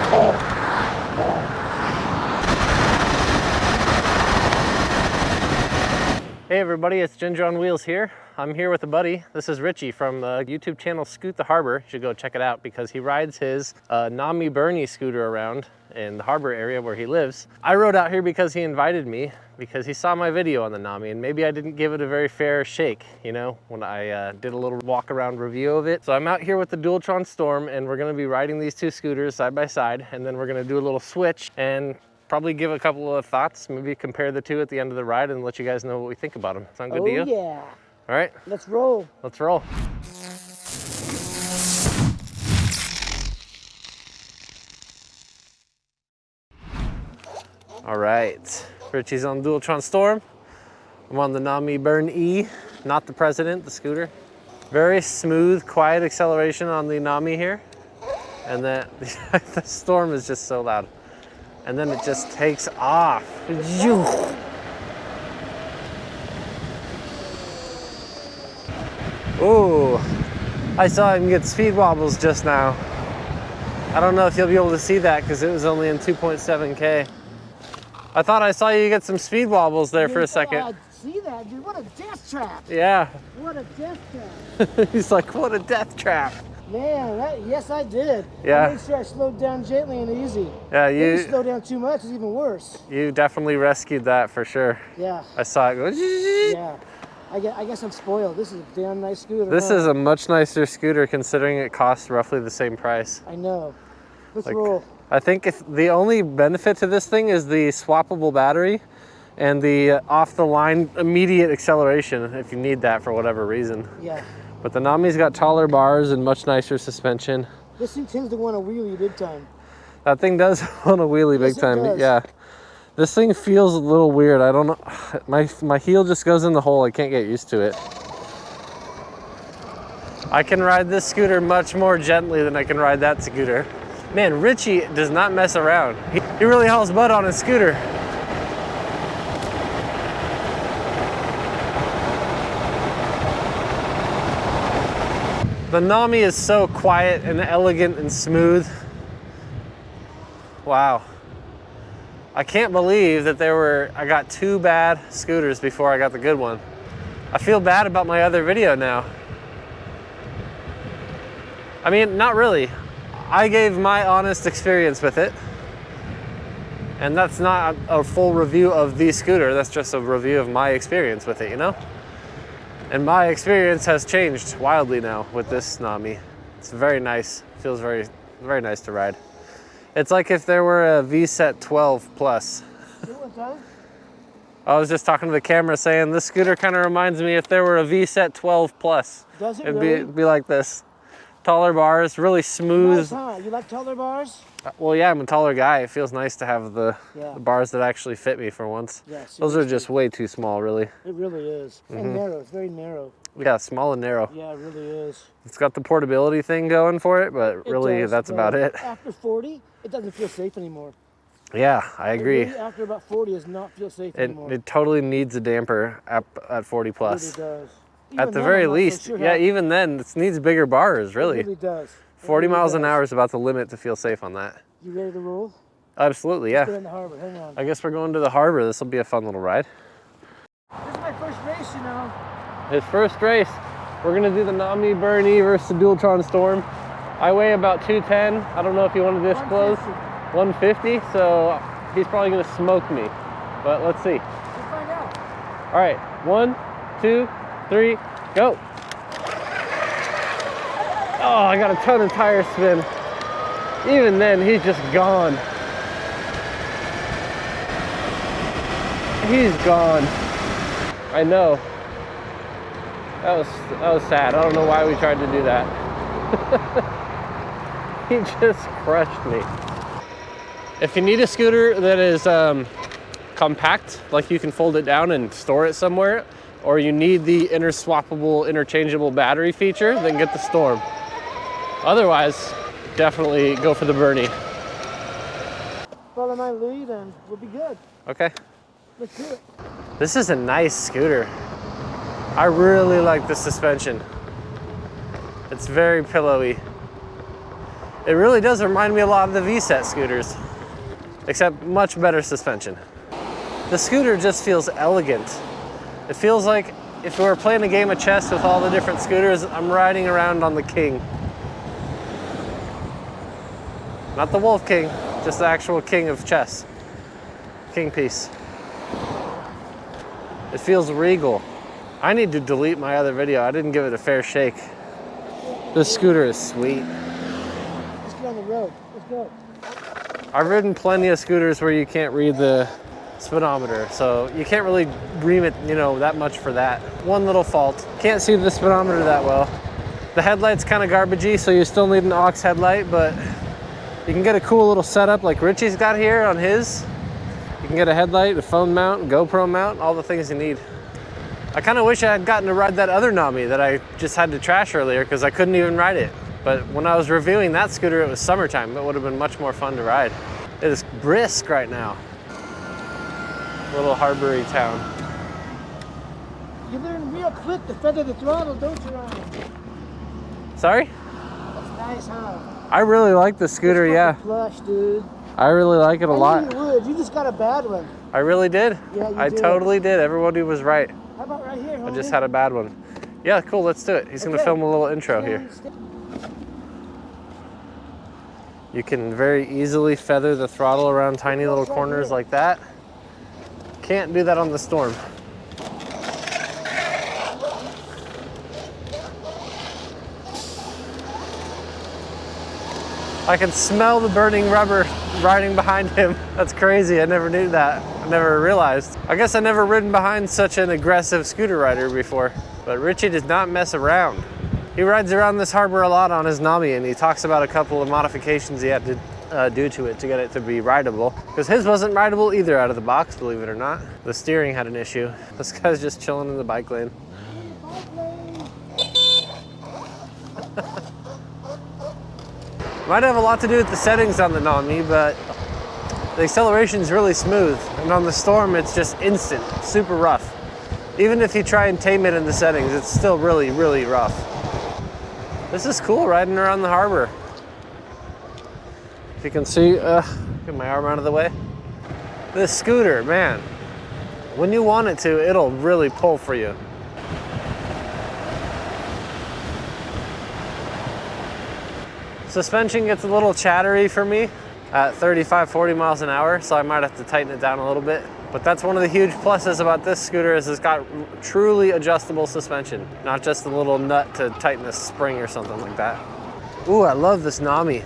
Hey everybody, it's Ginger on Wheels here. I'm here with a buddy. This is Richie from the YouTube channel Scoot the Harbor. You should go check it out because he rides his Nami Bernie scooter around in the harbor area where he lives. I rode out here because he invited me because he saw my video on the Nami and maybe I didn't give it a very fair shake, you know, when I did a little walk around review of it. So I'm out here with the Dualtron Storm and we're gonna be riding these two scooters side by side and then we're gonna do a little switch and probably give a couple of thoughts, maybe compare the two at the end of the ride and let you guys know what we think about them. Sound good to you? Oh yeah. All right. Let's roll. Let's roll. All right. Richie's on Dualtron Storm. I'm on the Nami Burn E, not the President, the scooter. Very smooth, quiet acceleration on the Nami here. And then the Storm is just so loud. And then it just takes off. Ooh, I saw him get speed wobbles just now. I don't know if you'll be able to see that because it was only in 2.7K. I thought I saw you get some speed wobbles there for a second. I see that, dude. What a death trap. Yeah. What a death trap. He's like, what a death trap. Man, yes, I did. Yeah. I made sure I slowed down gently and easy. Yeah, you slow down too much, it's even worse. You definitely rescued that for sure. Yeah. I saw it go. Yeah. I guess I'm spoiled. This is a damn nice scooter. This is a much nicer scooter considering it costs roughly the same price. I know. Let's roll. I think the only benefit to this thing is the swappable battery and the off-the-line immediate acceleration if you need that for whatever reason. Yeah. But the Nami's got taller bars and much nicer suspension. This thing tends to want a wheelie big time. That thing does want a wheelie big time. Does. Yeah. This thing feels a little weird. I don't know. My heel just goes in the hole. I can't get used to it. I can ride this scooter much more gently than I can ride that scooter. Man, Richie does not mess around. He really hauls butt on his scooter. The Nami is so quiet and elegant and smooth. Wow. I can't believe that I got two bad scooters before I got the good one. I feel bad about my other video now. I mean, not really. I gave my honest experience with it. And that's not a full review of the scooter, that's just a review of my experience with it, you know? And my experience has changed wildly now with this Nami. It's very nice, feels very, very nice to ride. It's like if there were a VSET 12 Plus. I was just talking to the camera saying this scooter kind of reminds me if there were a VSET 12 Plus. Does it It'd really? be like this. Taller bars, really smooth. Nice, huh? You like taller bars? Well, yeah, I'm a taller guy. It feels nice to have the bars that actually fit me for once. Yeah, those are just way too small, really. It really is. And narrow, it's very narrow. Yeah, small and narrow. Yeah, it really is. It's got the portability thing going for it, but really that's about it. After 40, it doesn't feel safe anymore. Yeah, I agree. Really, after about 40, does not feel safe anymore. It totally needs a damper at 40 plus. It really does. At the very least, yeah, even then, it needs bigger bars, really. It really does. 40 miles an hour is about the limit to feel safe on that. You ready to roll? Absolutely, yeah. Let's go in the harbor, hang on. I guess we're going to the harbor. This will be a fun little ride. This is my first race, you know. His first race. We're gonna do the Nami Burn E versus the Dualtron Storm. I weigh about 210. I don't know if you want to disclose. 150, so he's probably gonna smoke me. But let's see. We'll find out. All right, 1, 2, 3, go. Oh, I got a ton of tire spin. Even then, he's just gone. He's gone. I know. That was sad. I don't know why we tried to do that. He just crushed me. If you need a scooter that is compact, like you can fold it down and store it somewhere, or you need the swappable, interchangeable battery feature, then get the Storm. Otherwise, definitely go for the Bernie. Follow my lead and we'll be good. Okay. Let's do it. This is a nice scooter. I really like the suspension. It's very pillowy. It really does remind me a lot of the V-set scooters, except much better suspension. The scooter just feels elegant. It feels like if we were playing a game of chess with all the different scooters, I'm riding around on the king. Not the Wolf King, just the actual king of chess. King piece. It feels regal. I need to delete my other video. I didn't give it a fair shake. This scooter is sweet. Let's get on the road. Let's go. I've ridden plenty of scooters where you can't read the speedometer, so you can't really ream it, you know, that much for that. One little fault. Can't see the speedometer that well. The headlight's kind of garbagey, so you still need an aux headlight, but you can get a cool little setup like Richie's got here on his. You can get a headlight, a phone mount, GoPro mount, all the things you need. I kind of wish I had gotten to ride that other Nami that I just had to trash earlier because I couldn't even ride it. But when I was reviewing that scooter, it was summertime. It would have been much more fun to ride. It is brisk right now. Little harbory town. You learn real quick to feather the throttle, don't you, Ryan? Sorry? That's nice, huh? I really like the scooter, It's yeah. fucking plush, dude. I really like it a I lot. knew you would. You just got a bad one. I really did. Yeah, you I did. totally did. Everybody was right. How about right here, I homie? just had a bad one. Yeah, cool, let's do it. He's gonna Okay. film a little intro here. You can very easily feather the throttle around tiny little corners like that. Can't do that on the Storm. I can smell the burning rubber riding behind him. That's crazy, I never knew that. I never realized. I guess I never ridden behind such an aggressive scooter rider before, but Richie does not mess around. He rides around this harbor a lot on his Nami, and he talks about a couple of modifications he had to do to it to get it to be rideable. Because his wasn't rideable either out of the box, believe it or not. The steering had an issue. This guy's just chilling in the bike lane. Might have a lot to do with the settings on the Nami, but the acceleration is really smooth. And on the Storm, it's just instant, super rough. Even if you try and tame it in the settings, it's still really, really rough. This is cool, riding around the harbor. If you can see, get my arm out of the way. This scooter, man, when you want it to, it'll really pull for you. Suspension gets a little chattery for me at 35, 40 miles an hour, so I might have to tighten it down a little bit. But that's one of the huge pluses about this scooter is it's got truly adjustable suspension, not just a little nut to tighten a spring or something like that. Ooh, I love this Nami.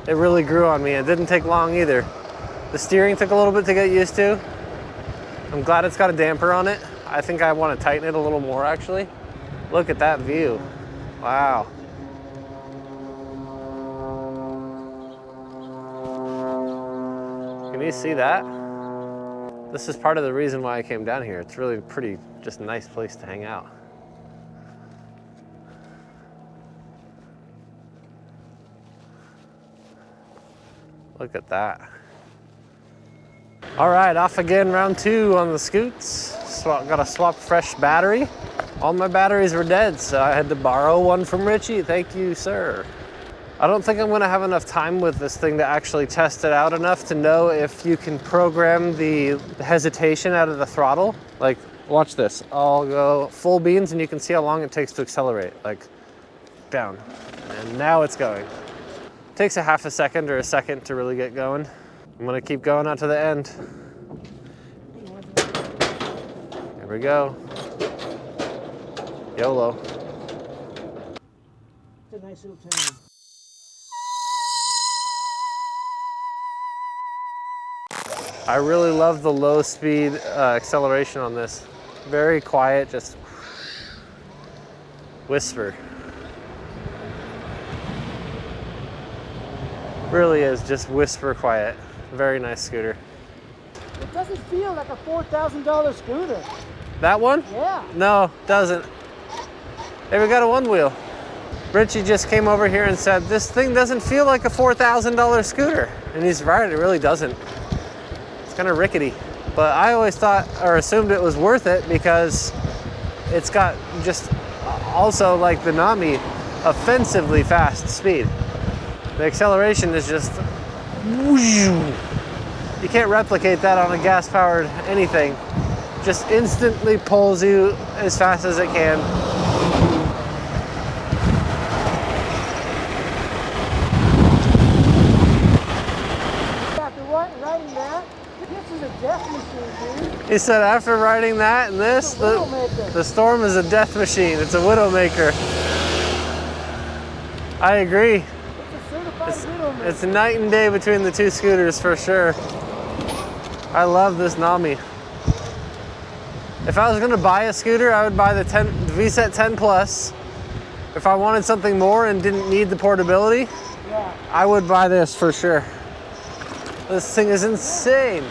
It really grew on me. It didn't take long either. The steering took a little bit to get used to. I'm glad it's got a damper on it. I think I want to tighten it a little more actually. Look at that view. Wow. Can you see that? This is part of the reason why I came down here. It's really pretty, just a nice place to hang out. Look at that. All right, off again, round two on the scoots. Got a swap fresh battery. All my batteries were dead, so I had to borrow one from Richie. Thank you, sir. I don't think I'm gonna have enough time with this thing to actually test it out enough to know if you can program the hesitation out of the throttle. Like, watch this. I'll go full beans and you can see how long it takes to accelerate. Like, down. And now it's going. Takes a half a second or a second to really get going. I'm gonna keep going out to the end. Here we go. YOLO. It's a nice little town. I really love the low speed acceleration on this. Very quiet, just whisper. Really is just whisper quiet. Very nice scooter. It doesn't feel like a $4,000 scooter. That one? Yeah. No, doesn't. Hey, we got a one wheel. Richie just came over here and said, this thing doesn't feel like a $4,000 scooter. And he's right, it really doesn't. It's kind of rickety. But I always thought, or assumed it was worth it because it's got just also like the Nami, offensively fast speed. The acceleration is just, you can't replicate that on a gas-powered anything. Just instantly pulls you as fast as it can. After riding that, this is a death machine, dude. He said after riding that and this, the Storm is a death machine. It's a widowmaker. I agree. It's a certified widowmaker. It's night and day between the two scooters for sure. I love this Nami. If I was gonna buy a scooter, I would buy the VSET 10 Plus. If I wanted something more and didn't need the portability, Yeah. I would buy this for sure. This thing is insane.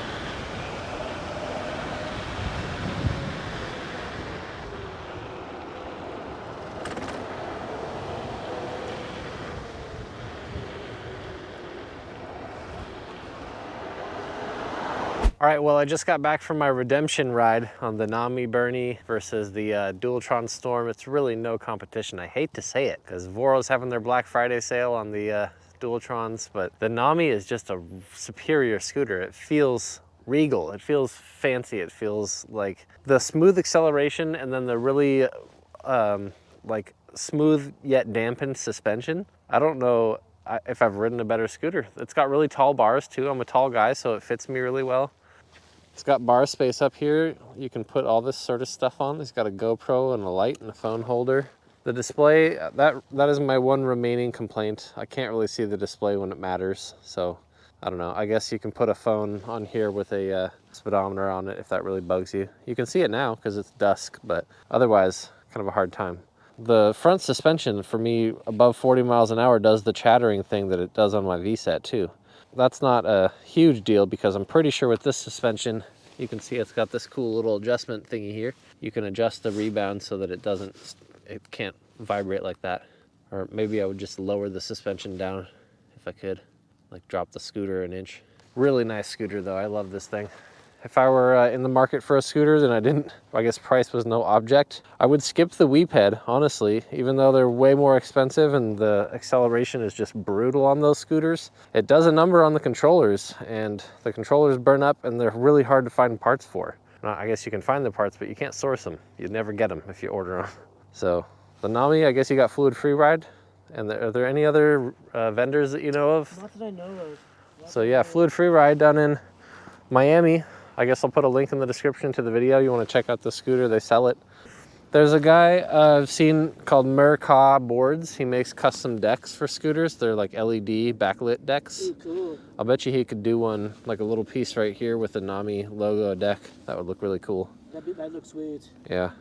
All right, well, I just got back from my redemption ride on the Nami Bernie versus the Dualtron Storm. It's really no competition. I hate to say it because Voro's having their Black Friday sale on the Dualtrons, but the Nami is just a superior scooter. It feels regal, it feels fancy, it feels like the smooth acceleration and then the really like smooth yet dampened suspension. I don't know if I've ridden a better scooter. It's got really tall bars too. I'm a tall guy, so it fits me really well. It's got bar space up here. You can put all this sort of stuff on. It's got a GoPro and a light and a phone holder. The display, that is my one remaining complaint. I can't really see the display when it matters. So I don't know. I guess you can put a phone on here with a speedometer on it if that really bugs you. You can see it now because it's dusk, but otherwise kind of a hard time. The front suspension for me above 40 miles an hour does the chattering thing that it does on my VSET too. That's not a huge deal because I'm pretty sure with this suspension, you can see it's got this cool little adjustment thingy here. You can adjust the rebound so that it can't vibrate like that. Or maybe I would just lower the suspension down if I could, like drop the scooter an inch. Really nice scooter though, I love this thing. If I were in the market for a scooter and I guess price was no object, I would skip the weep head, honestly, even though they're way more expensive and the acceleration is just brutal on those scooters. It does a number on the controllers and the controllers burn up and they're really hard to find parts for. Now, I guess you can find the parts, but you can't source them. You'd never get them if you order them. So the Nami, I guess you got fluid free ride. And are there any other vendors that you know of? Not that I know of. So yeah, fluid free ride down in Miami. I guess I'll put a link in the description to the video. You want to check out the scooter, they sell it. There's a guy I've seen called Merca Boards. He makes custom decks for scooters. They're like LED backlit decks. Ooh, cool. I'll bet you he could do one, like a little piece right here with the Nami logo deck. That would look really cool. That looks sweet. Yeah.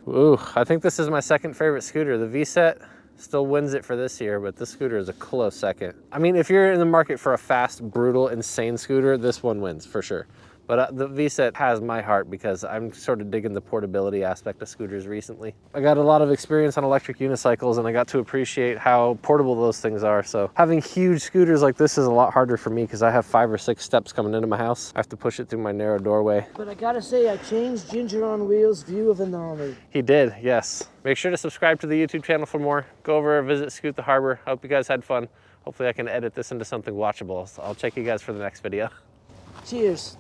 Ooh, I think this is my second favorite scooter. The VSET still wins it for this year, but this scooter is a close second. I mean, if you're in the market for a fast, brutal, insane scooter, this one wins for sure. But the VSET has my heart because I'm sort of digging the portability aspect of scooters recently. I got a lot of experience on electric unicycles and I got to appreciate how portable those things are. So having huge scooters like this is a lot harder for me because I have 5 or 6 steps coming into my house. I have to push it through my narrow doorway. But I gotta say, I changed Ginger on Wheels' view of the Nami. He did, yes. Make sure to subscribe to the YouTube channel for more. Go over and visit Scoot the Harbor. I hope you guys had fun. Hopefully I can edit this into something watchable. So I'll check you guys for the next video. Cheers.